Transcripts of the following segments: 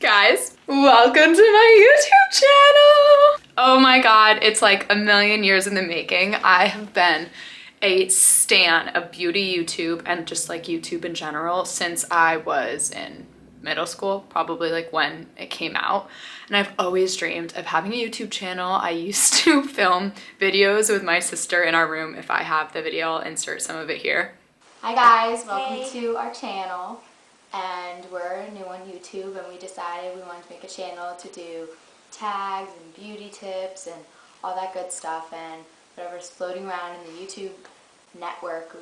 Guys, welcome to my YouTube channel! Oh my god, it's like a million years in the making. I have been a stan of beauty YouTube and just like YouTube in general since I was in middle school, probably like when it came out. And I've always dreamed of having a YouTube channel. I used to film videos with my sister in our room. If I have the video, I'll insert some of it here. Hi guys, welcome to our channel. And we're new on YouTube and we decided we wanted to make a channel to do tags and beauty tips and all that good stuff and whatever's floating around in the YouTube network.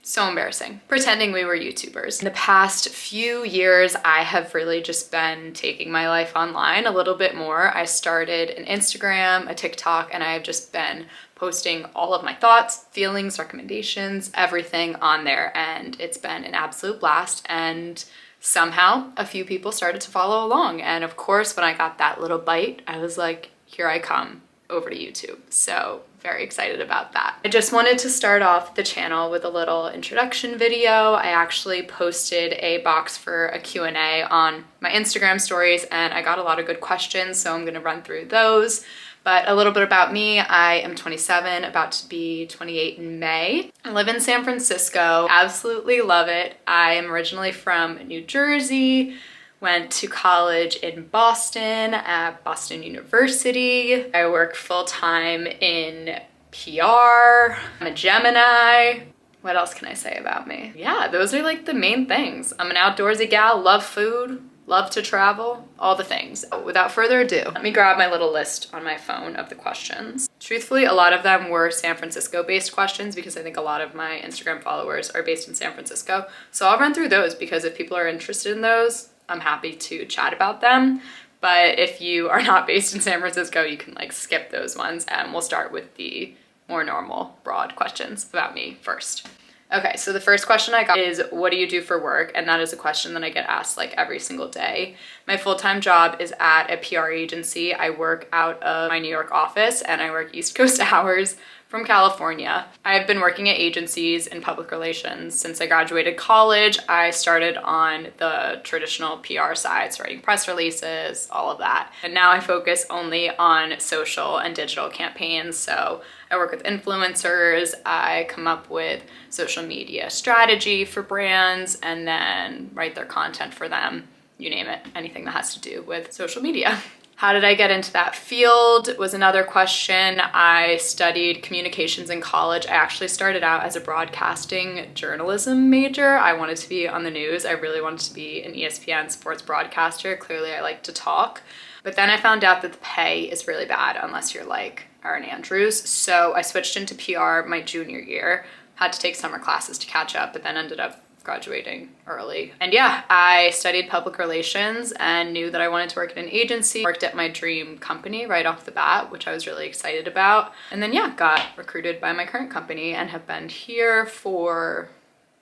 So embarrassing. Pretending we were YouTubers. In the past few years, I have really just been taking my life online a little bit more. I started an Instagram, a TikTok, and I've just been posting all of my thoughts, feelings, recommendations, everything on there. And it's been an absolute blast. And somehow a few people started to follow along. And of course, when I got that little bite, I was like, here I come over to YouTube. So very excited about that. I just wanted to start off the channel with a little introduction video. I actually posted a box for a Q&A on my Instagram stories and I got a lot of good questions, so I'm gonna run through those. But a little bit about me, I am 27, about to be 28 in May. I live in San Francisco, absolutely love it. I am originally from New Jersey, went to college in Boston at Boston University. I work full-time in PR. I'm a Gemini. What else can I say about me? Yeah, those are like the main things. I'm an outdoorsy gal, love food, love to travel, all the things. Without further ado, let me grab my little list on my phone of the questions. Truthfully, a lot of them were San Francisco-based questions because I think a lot of my Instagram followers are based in San Francisco. So I'll run through those because if people are interested in those, I'm happy to chat about them. But if you are not based in San Francisco, you can like skip those ones and we'll start with the more normal, broad questions about me first. Okay, so the first question I got is, what do you do for work? And that is a question that I get asked like every single day. My full-time job is at a PR agency. I work out of my New York office and I work East Coast hours from California. I've been working at agencies in public relations since I graduated college. I started on the traditional PR side, so writing press releases, all of that. And now I focus only on social and digital campaigns. So I work with influencers, I come up with social media strategy for brands, and then write their content for them. You name it, anything that has to do with social media. How did I get into that field was another question. I studied communications in college. I actually started out as a broadcasting journalism major. I wanted to be on the news. I really wanted to be an ESPN sports broadcaster. Clearly I like to talk. But then I found out that the pay is really bad unless you're like Erin Andrews. So I switched into PR my junior year, had to take summer classes to catch up, but then ended up graduating early. And yeah, I studied public relations and knew that I wanted to work at an agency. Worked at my dream company right off the bat, which I was really excited about. And then yeah, got recruited by my current company and have been here for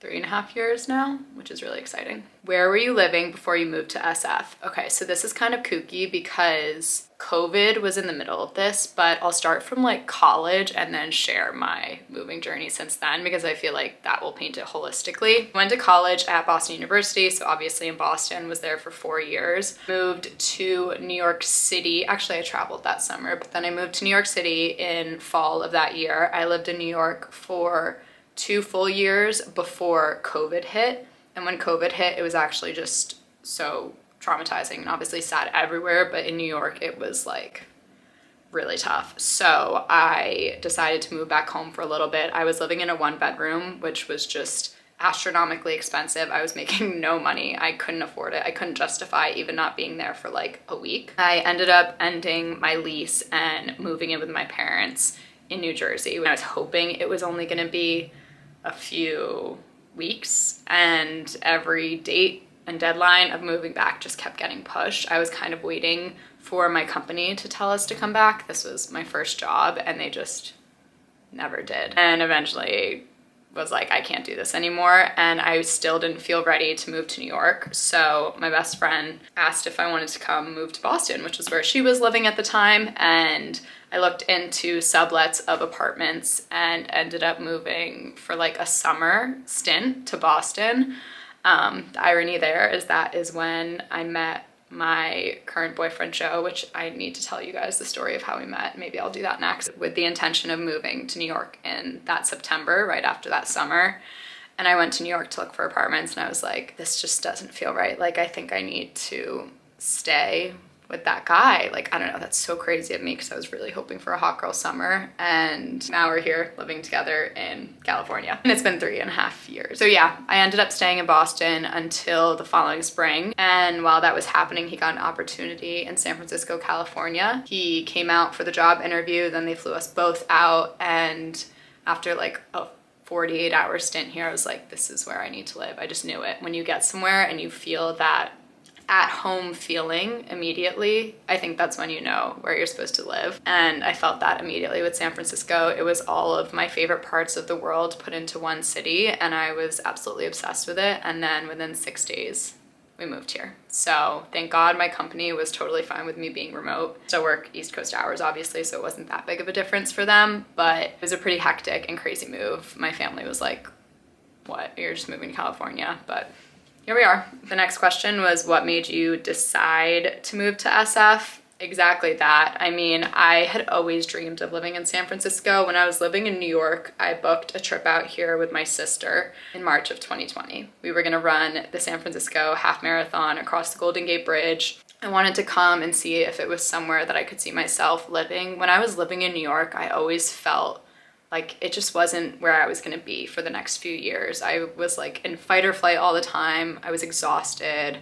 3.5 years now, which is really exciting. Where were you living before you moved to SF? Okay, so this is kind of kooky because COVID was in the middle of this, but I'll start from like college and then share my moving journey since then because I feel like that will paint it holistically. Went to college at Boston University, so obviously in Boston, was there for 4 years. Moved to New York City. Actually, I traveled that summer, but then I moved to New York City in fall of that year. I lived in New York for 2 full years before COVID hit. And when COVID hit, it was actually just so traumatizing and obviously sad everywhere, but in New York, it was like really tough. So I decided to move back home for a little bit. I was living in a 1-bedroom, which was just astronomically expensive. I was making no money. I couldn't afford it. I couldn't justify even not being there for like a week. I ended up ending my lease and moving in with my parents in New Jersey. I was hoping it was only gonna be a few weeks, and every date and deadline of moving back just kept getting pushed. I was kind of waiting for my company to tell us to come back. This was my first job and they just never did. And eventually was like, I can't do this anymore. And I still didn't feel ready to move to New York. So my best friend asked if I wanted to come move to Boston, which was where she was living at the time. And I looked into sublets of apartments and ended up moving for like a summer stint to Boston. The irony there is that is when I met my current boyfriend Joe, which I need to tell you guys the story of how we met. Maybe I'll do that next, with the intention of moving to New York in that September, right after that summer. And I went to New York to look for apartments, and I was like, this just doesn't feel right. Like, I think I need to stay with that guy. Like, I don't know, that's so crazy of me, because I was really hoping for a hot girl summer, and now we're here living together in California, and it's been 3.5 years. So yeah, I ended up staying in Boston until the following spring, and while that was happening, he got an opportunity in San Francisco, California. He came out for the job interview, then they flew us both out, and after like a 48-hour stint here, I was like, this is where I need to live. I just knew it. When you get somewhere and you feel that at home feeling immediately, I think that's when you know where you're supposed to live. And I felt that immediately with San Francisco. It was all of my favorite parts of the world put into one city, and I was absolutely obsessed with it. And then within 6 days, we moved here. So thank God my company was totally fine with me being remote. So work East Coast hours, obviously, so it wasn't that big of a difference for them, but it was a pretty hectic and crazy move. My family was like, what, you're just moving to California? But here we are. The next question was, what made you decide to move to SF? Exactly that. I mean, I had always dreamed of living in San Francisco. When I was living in New York, I booked a trip out here with my sister in March of 2020. We were gonna run the San Francisco half marathon across the Golden Gate Bridge. I wanted to come and see if it was somewhere that I could see myself living. When I was living in New York, I always felt like it just wasn't where I was gonna be for the next few years. I was like in fight or flight all the time. I was exhausted.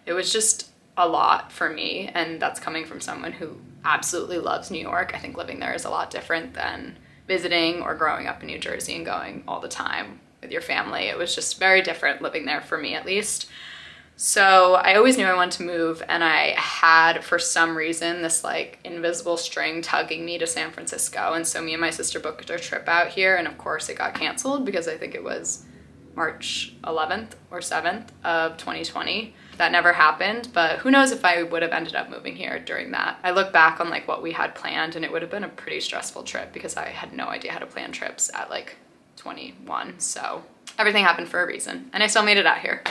It was just a lot for me, and that's coming from someone who absolutely loves New York. I think living there is a lot different than visiting or growing up in New Jersey and going all the time with your family. It was just very different living there, for me at least. So I always knew I wanted to move, and I had, for some reason, this like invisible string tugging me to San Francisco. And so me and my sister booked our trip out here, and of course it got canceled because I think it was March 11th or 7th of 2020. That never happened, but who knows if I would have ended up moving here during that. I look back on like what we had planned, and it would have been a pretty stressful trip because I had no idea how to plan trips at like 21. So everything happened for a reason, and I still made it out here.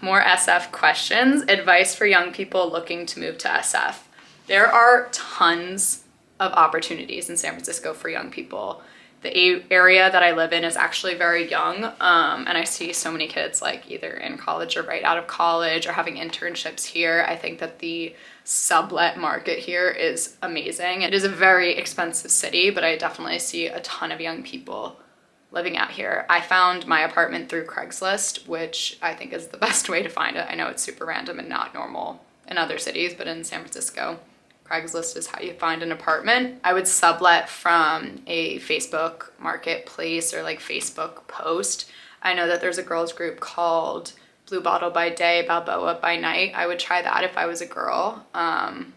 More SF questions. Advice for young people looking to move to SF. There are tons of opportunities in San Francisco for young people. The area that I live in is actually very young, and I see so many kids like either in college or right out of college or having internships here. I think that the sublet market here is amazing. It is a very expensive city, but I definitely see a ton of young people living out here. I found my apartment through Craigslist, which I think is the best way to find it. I know it's super random and not normal in other cities, but in San Francisco, Craigslist is how you find an apartment. I would sublet from a Facebook marketplace or like Facebook post. I know that there's a girls group called Blue Bottle by Day, Balboa by Night. I would try that if I was a girl. And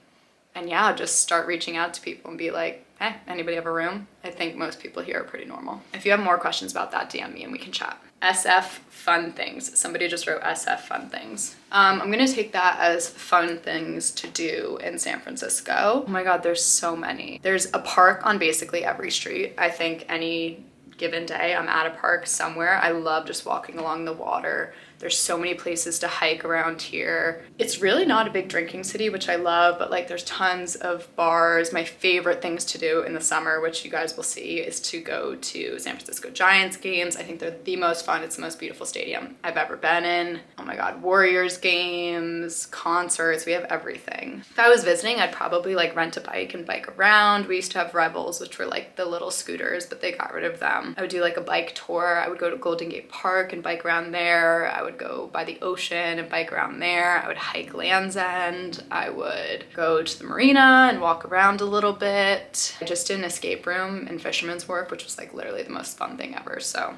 yeah, just start reaching out to people and be like, hey, anybody have a room? I think most people here are pretty normal. If you have more questions about that, DM me and we can chat. SF fun things. Somebody just wrote SF fun things. I'm gonna take that as fun things to do in San Francisco. Oh my God, there's so many. There's a park on basically every street. I think any given day I'm at a park somewhere. I love just walking along the water. There's so many places to hike around here. It's really not a big drinking city, which I love, but like there's tons of bars. My favorite things to do in the summer, which you guys will see, is to go to San Francisco Giants games. I think they're the most fun. It's the most beautiful stadium I've ever been in. Oh my God, Warriors games, concerts, we have everything. If I was visiting, I'd probably like rent a bike and bike around. We used to have Rebels, which were like the little scooters, but they got rid of them. I would do like a bike tour. I would go to Golden Gate Park and bike around there. I would go by the ocean and bike around there. I would hike Land's End. I would go to the marina and walk around a little bit. I just did an escape room in Fisherman's Wharf, which was like literally the most fun thing ever. So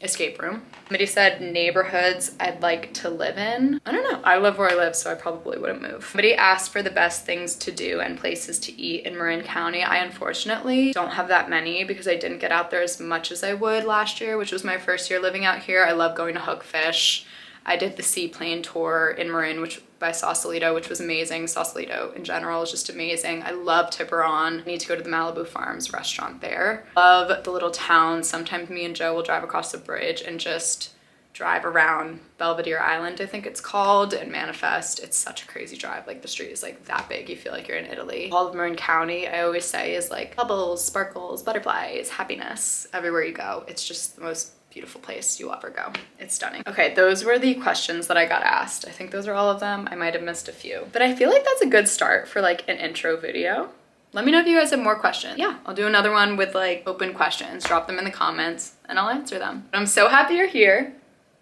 escape room. Somebody said neighborhoods I'd like to live in. I don't know. I love where I live, so I probably wouldn't move. Somebody asked for the best things to do and places to eat in Marin County. I unfortunately don't have that many because I didn't get out there as much as I would last year, which was my first year living out here. I love going to Hook Fish. I did the seaplane tour in Marin, which by Sausalito, which was amazing. Sausalito in general is just amazing. I love Tiburon. I need to go to the Malibu Farms restaurant there. Love the little town. Sometimes me and Joe will drive across the bridge and just drive around Belvedere Island, I think it's called, and manifest. It's such a crazy drive. Like the street is like that big. You feel like you're in Italy. All of Marin County, I always say, is like bubbles, sparkles, butterflies, happiness everywhere you go. It's just the most beautiful place you'll ever go. It's stunning. Okay, those were the questions that I got asked. I think those are all of them. I might have missed a few, but I feel like that's a good start for like an intro video. Let me know if you guys have more questions. Yeah, I'll do another one with like open questions. Drop them in the comments and I'll answer them. But I'm so happy you're here.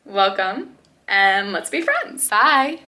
Welcome, and let's be friends. Bye.